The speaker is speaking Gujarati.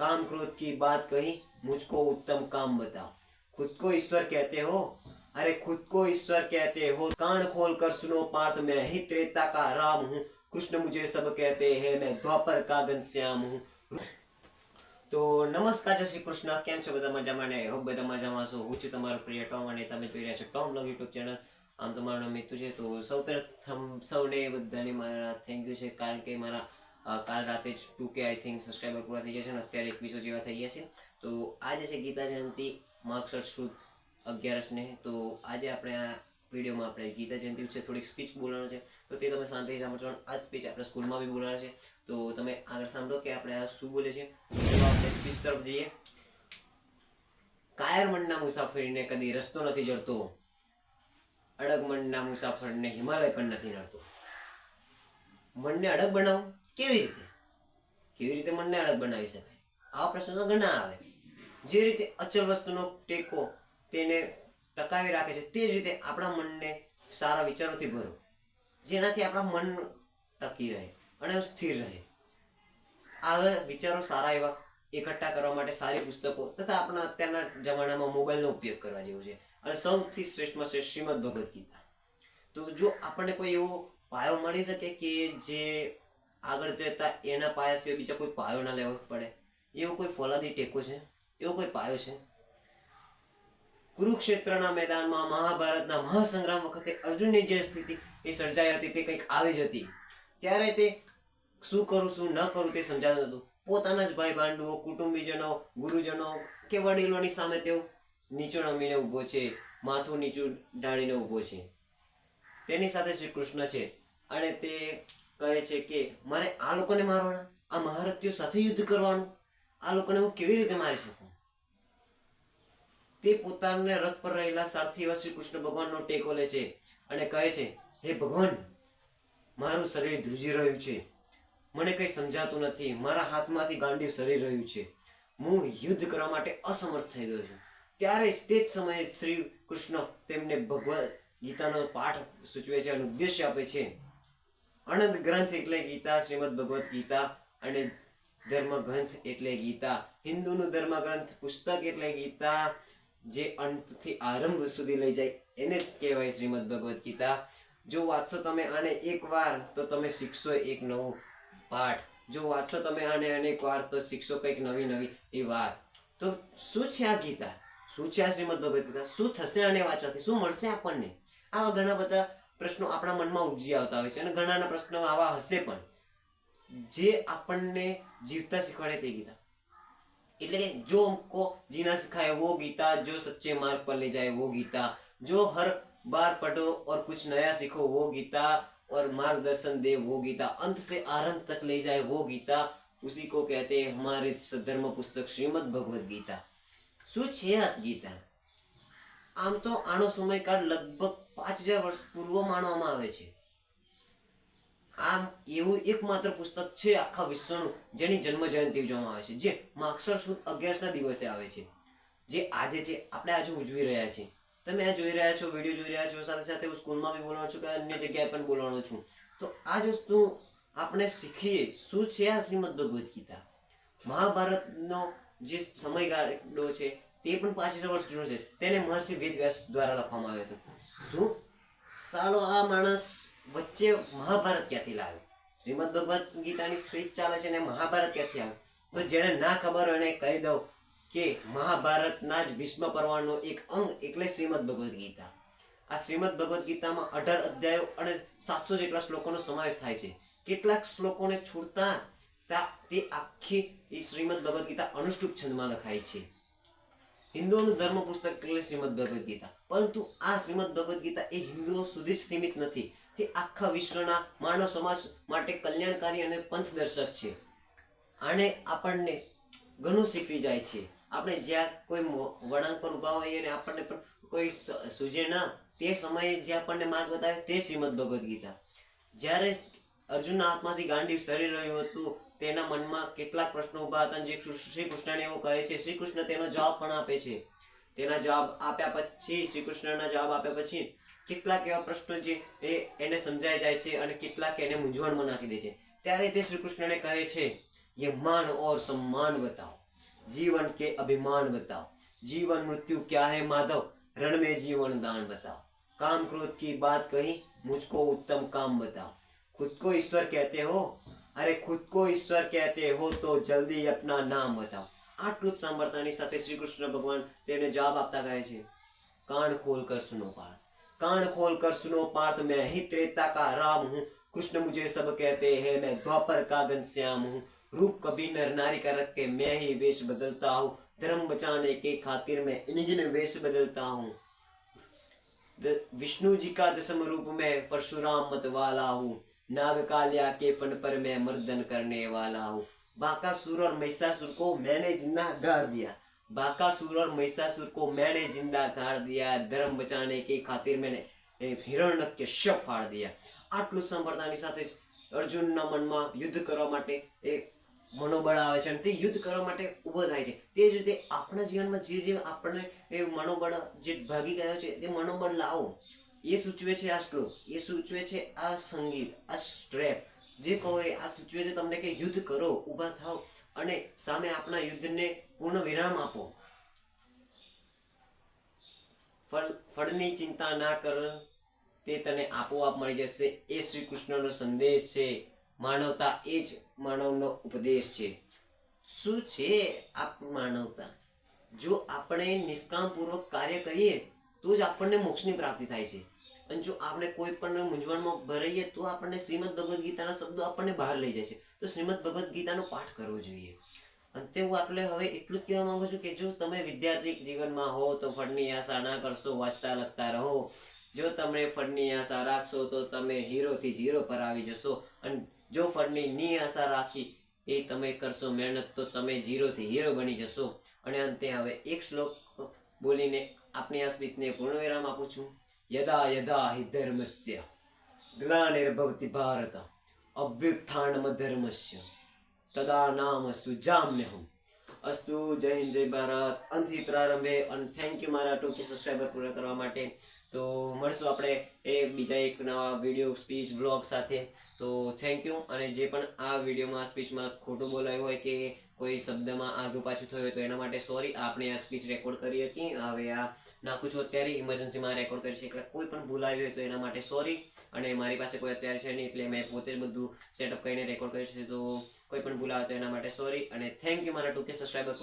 काम क्रोध की बात कही, मुझको उत्तम काम बताओ। खुद को ईश्वर कहते हो, अरे खुद को ईश्वर कहते हो, कान खोल कर सुनो पार्थ, मैं ही त्रेता का राम हूँ। कृष्ण मुझे सब कहते हैं, मैं द्वापर का घनश्याम हूँ। तो नमस्कार, जय श्री कृष्ण। केम छो બધા મજામાં ને? હોપ બધા મજામાં છો। હું છું તમારો પ્રિય ટોમ અને તમે જોઈ રહ્યા છો ટોમ બ્લોગ યુટ્યુબ ચેનલ। આમ તો મારું નામ મિતુ છે। તો સૌ પ્રથમ સૌને બધાને મારા થેન્ક યુ છે, કારણ કે મારા કાલ રાતે જ 2K આઈ થિંક સબસ્ક્રાઈબર પૂરા થઈ ગયા છે અને અત્યારે 2100 જેવા થઈ ગયા છે। તો આજે છે ગીતા જયંતિ માગશર સુદ 11 ને। તો આજે આપણે આ વિડીયોમાં આપણે ગીતા જયંતિ વિશે થોડીક સ્પીચ બોલવાનો છે, તો તે તમે શાંતિથી સાંભળજો। આ સ્પીચ આપણે સ્કૂલમાં બી બોલવાનો છે, તો તમે આગળ સાંભળો કે આપણે આ શું બોલે છે। તો આપણે સ્પીચ તરફ જઈએ। કાયર મનના મુસાફરીને કદી રસ્તો નથી જડતો, અડગ મનના મુસાફરને હિમાલય પણ નથી નડતો। મનને અડગ બનાવો કેવી રીતે મનને અડગ બનાવી શકાય? આવા પ્રશ્નો ઘણા આવે। જે રીતે અચલ વસ્તુનો ટેકો તેને ટકાવી રાખે છે, તે જ રીતે આપણા મનને સારા વિચારોથી ભરો, જેનાથી આપણા મન ટકી રહે અને સ્થિર રહે। આવા વિચારો સારા એવા એકઠા કરવા માટે સારી પુસ્તકો તથા આપણા અત્યારના જમાનામાં મોબાઈલનો ઉપયોગ કરવા જેવો છે। અને સૌથી શ્રેષ્ઠમાં શ્રેષ્ઠ શ્રીમદ ભગવદ્ ગીતા। તો જો આપણને કોઈ એવો પાયો મળી શકે કે જે આગળ જતા એના પાયા સિવાય બીજા કોઈ પાયો ના લેવો પડે, એવો કોઈ ફોલાદી ટેકો છે, એવો કોઈ પાયો છે? કુરુક્ષેત્રના મેદાનમાં મહાભારતના મહાસંગ્રામ વખતે અર્જુનની જે સ્થિતિ એ સર્જાઈ હતી તે કંઈક આવી જ હતી। ત્યારે તે શું કરું શું ન કરું તે સમજાતું હતું। પોતાના જ ભાઈ ભાંડુઓ, કુટુંબીજનો, ગુરુજનો કે વડીલોની સામે તેઓ નીચો નમીને ઊભો છે, માથું નીચું ઢાળીને ઊભો છે। તેની સાથે શ્રી કૃષ્ણ છે અને તે કહે છે કે મારે આ લોકોને મારવાના, આ મહારથીઓ સાથે યુદ્ધ કરવાનું, આ લોકોને હું કેવી રીતે મારી શકું? તે પોતાને રથ પર રહેલા સારથી એવા શ્રી કૃષ્ણ ભગવાનનો ટેકો લે છે અને કહે છે, હે ભગવાન, મારું શરીર ધ્રુજી રહ્યું છે, મને કંઈ સમજાતું નથી, મારા હાથમાંથી ગાંડીવ સરી રહ્યું છે, હું યુદ્ધ કરવા માટે અસમર્થ થઈ ગયો છું। ત્યારે તે જ સમયે શ્રી કૃષ્ણ તેમને ભગવદ્ ગીતાનો પાઠ સૂચવે છે અને ઉદ્દેશ્ય આપે છે। અનંત ગ્રંથ એટલે ગીતા, શ્રીમદ ભગવદ્ ગીતા, અને ધર્મ ગ્રંથ એટલે ગીતા। હિન્દુનું ધર્મ ગ્રંથ પુસ્તક એટલે ગીતા, જે અંતથી આરંભ સુધી લઈ જાય એને જ કહેવાય શ્રીમદ ભગવદ્ ગીતા। જો વાંચશો તમે આને એક વાર તો તમે શીખશો એક નવો પાઠ, જો વાંચશો તમે આને અનેક વાર તો શીખશો કંઈક નવી એ વાત। તો શું છે આ ગીતા? શું છે આ શ્રીમદ ભગવદ્ ગીતા? શું થશે આને વાંચવાથી? શું મળશે આપણને? આવા ઘણા બધા પ્રશ્નો આપણા મનમાં ઉપજી આવતા હોય છે અને ઘણાના પ્રશ્નો આવા હશે પણ, જે આપણને જીવતા શીખવાડે તે ગીતા। એટલે કે જો हमको जीना सिखाए वो गीता, जो सच्चे मार्ग पर ले जाए वो गीता, जो हर बार पढ़ो और कुछ नया सीखो वो गीता, और मार्गदर्शन दे वो गीता, अंत से आरंभ तक ले जाए वो गीता, उसी को कहते हैं हमारे धर्म पुस्तक श्रीमद भगवद गीता। શું છે આ ગીતા? આમ તો આનો સમયકાળ લગભગ 5000 વર્ષ પૂર્વ માનવામાં આવે છે। આમ એવું એકમાત્ર પુસ્તક છે આખા વિશ્વનું જેની જન્મ જયંતિ ઉજવવામાં આવે છે, જે માગશર સુદ 11 ના દિવસે આવે છે, જે આજે છે આપણે આજે ઉજવી રહ્યા છીએ। તમે આ જોઈ રહ્યા છો, વિડીયો જોઈ રહ્યા છો, સાથે સાથે હું સ્કૂલમાં બી બોલવાનો છું કે અન્ય જગ્યાએ પણ બોલવાનો છું। તો આ જ વસ્તુ આપણે શીખીએ। શું છે આ શ્રીમદ ભગવદ્ ગીતા? મહાભારતનો જે સમયગાળો છે તે પણ 5000 વર્ષ જૂનો છે, તેને મહર્ષિ વેદવ્યાસ દ્વારા લખવામાં આવ્યો હતો। શું સાલો આ માણસ વચ્ચે મહાભારત ક્યાંથી લાવ્યો? શ્રીમદ ભગવદ્ ગીતાની સ્પીચ ચાલે છે ને મહાભારત ક્યાંથી આવે? તો જેને ના ખબર હોય એને કહી દઉં કે મહાભારતના જ ભીષ્મ પર્વનો એક અંગ એટલે શ્રીમદ ભગવદ્ ગીતા। આ શ્રીમદ ભગવદ્ ગીતામાં 18 અધ્યાયો અને 700 જેટલા શ્લોકોનો સમાવેશ થાય છે। કેટલાક શ્લોકોને છોડતા તે આખી શ્રીમદ ભગવદ્ ગીતા અનુષ્ટુપ છંદમાં લખાઈ છે। હિન્દુઓનું ધર્મ પુસ્તક એટલે શ્રીમદ ભગવદ્ ગીતા, પરંતુ આ શ્રીમદ ભગવદ્ ગીતા એ હિન્દુઓ સુધી જ સીમિત નથી, તે આખા વિશ્વના માનવ સમાજ માટે કલ્યાણકારી અને પંથદર્શક છે। આને આપણને ઘણું શીખવી જાય છે। આપણે જ્યાં કોઈ વળાંક પર ઊભા હોઈએ અને આપણને પણ કોઈ સૂઝે ના, તે સમયે જે આપણને માર્ગ બતાવે તે શ્રીમદ ભગવદ્ ગીતા। જ્યારે અર્જુનના હાથમાંથી ગાંડીવ સરી રહ્યું હતું, તેના મનમાં કેટલાક પ્રશ્નો ઊભા હતા, જે શ્રી કૃષ્ણને એવું કહે છે। શ્રી કૃષ્ણ તેનો જવાબ પણ આપે છે। તેના જવાબ આપ્યા પછી, શ્રી કૃષ્ણના જવાબ આપ્યા પછી કેટલાક એવા પ્રશ્નો જે એને સમજાઈ જાય છે અને કેટલાક એને મૂંઝવણમાં નાખી દે છે। ત્યારે તે શ્રી કૃષ્ણને કહે છે, ये मान और सम्मान बताओ। जीवन के अभिमान बताओ, जीवन मृत्यु क्या है माधव, रण में जीवन दान बताओ, काम क्रोध की बात कही, मुझको उत्तम काम बताओ, खुद को ईश्वर कहते हो, अरे खुद को ईश्वर कहते हो तो जल्दी अपना नाम बताओ. આટલું જ સાંભળતાની સાથે શ્રી કૃષ્ણ ભગવાન તેને જવાબ આપતા કહે છે, कान खोल कर सुनो पार्थ, कान खोल कर सुनो पार्थ, मैं ही त्रेता का राम हूँ, कृष्ण मुझे सब कहते हैं, मैं द्वापर का घनश्याम हूँ, रूप कभी नर नारी का रख के मैं ही वेश बदलता हूँ, धर्म बचाने के खातिर मैं इन्हीं वेश बदलता हूँ, विष्णु जी का दसम रूप में परशुराम मत वाला हूँ, नाग कालिया के फन पर मैं मर्दन करने वाला हूँ, बाकासुर और महिषासुर को मैंने जिंदा गाड़ दिया, बाकासुर और महिषासुर को मैंने जिंदा गाड़ दिया, धर्म बचाने के खातिर मैंने हिरण्यकश्यप फाड़ दिया. આટલું સાંભળતાની સાથે અર્જુનના મનમાં યુદ્ધ કરવા માટે એ મનોબળ આવે છે અને તે યુદ્ધ કરવા માટે ઊભો થાય છે. તે જ રીતે આપણા જીવનમાં જે જે આપણને એ મનોબળ જે ભાગી ગયો છે તે મનોબળ લાવો, એ સૂચવે છે આ શ્લોક, એ સૂચવે છે આ સંગીત, આ સ્ટ્રેપ જે કહો એ આ સૂચવે છે તમને કે યુદ્ધ કરો, ઊભા થાઓ અને સામે આપણા યુદ્ધને પૂર્ણ વિરામ આપો. ફળની ચિંતા ના કર, તે તને આપોઆપ મળી જશે. એ શ્રી કૃષ્ણનો સંદેશ છે. માનવતા એ જ માનવનો ઉપદેશ છે. શું છે આ માનવતા? જો આપણે નિષ્કામપૂર્વક કાર્ય કરીએ તો જ આપણને મોક્ષની પ્રાપ્તિ થાય છે, અને જો આપણે કોઈ પણ મૂંઝવણમાં ભરાઈએ તો આપણને શ્રીમદ ભગવદ્ ગીતાના શબ્દો આપણને બહાર લઈ જાય છે. તો શ્રીમદ ભગવદ્ ગીતાનો પાઠ કરવો જોઈએ. અંતે હું આટલે હવે એટલું જ કહેવા માંગુ છું કે જો તમે વિદ્યાર્થી જીવનમાં હો તો ફળની આશા ના કરશો, વાંચતા લખતા રહો. જો તમે ફળની આશા રાખશો તો તમે હીરોથી ઝીરો પર આવી જશો, અને જો ફળની ની આશા રાખી એ તમે કરશો મહેનત તો તમે ઝીરોથી હીરો બની જશો. અને અંતે હવે એક શ્લોક બોલીને આપણી આ સ્પીચને પૂર્ણ વિરામ આપું છું. યદા યદા હિ ધર્મસ્ય ગ્લાનિર્ભવતિ ભારત અભ્યુત્થાનમ ધર્મસ્ય તદા નામ સુજામ્યહમ. અસ્તુ. જય હિન્દ, જય ભારત. અંતથી પ્રારંભે અને થેન્ક યુ મારા 2K સબસ્ક્રાઈબર પૂરા કરવા માટે. તો મળશું આપણે એ બીજા એક નવા વિડીયો સ્પીચ વ્લોગ સાથે. તો થેન્ક યુ. અને જે પણ આ વિડીયોમાં સ્પીચમાં ખોટું બોલાયું હોય કે કોઈ શબ્દમાં આગળ પાછું થયું હોય તો એના માટે સોરી. આપણે આ સ્પીચ રેકોર્ડ કરી હતી, હવે આ નાખું છું અત્યારે, ઇમરજન્સીમાં રેકોર્ડ કરી છે એટલે કોઈ પણ ભૂલ આવી હોય તો એના માટે સોરી. અને મારી પાસે કોઈ અત્યારે છે નહીં એટલે મેં પોતે જ બધું સેટઅપ કરીને રેકોર્ડ કર્યું છે, તો કોઈ પણ ભૂલ આવે તો એના માટે સોરી. અને થેન્ક યુ મારા 2K સબસ્ક્રાઈબર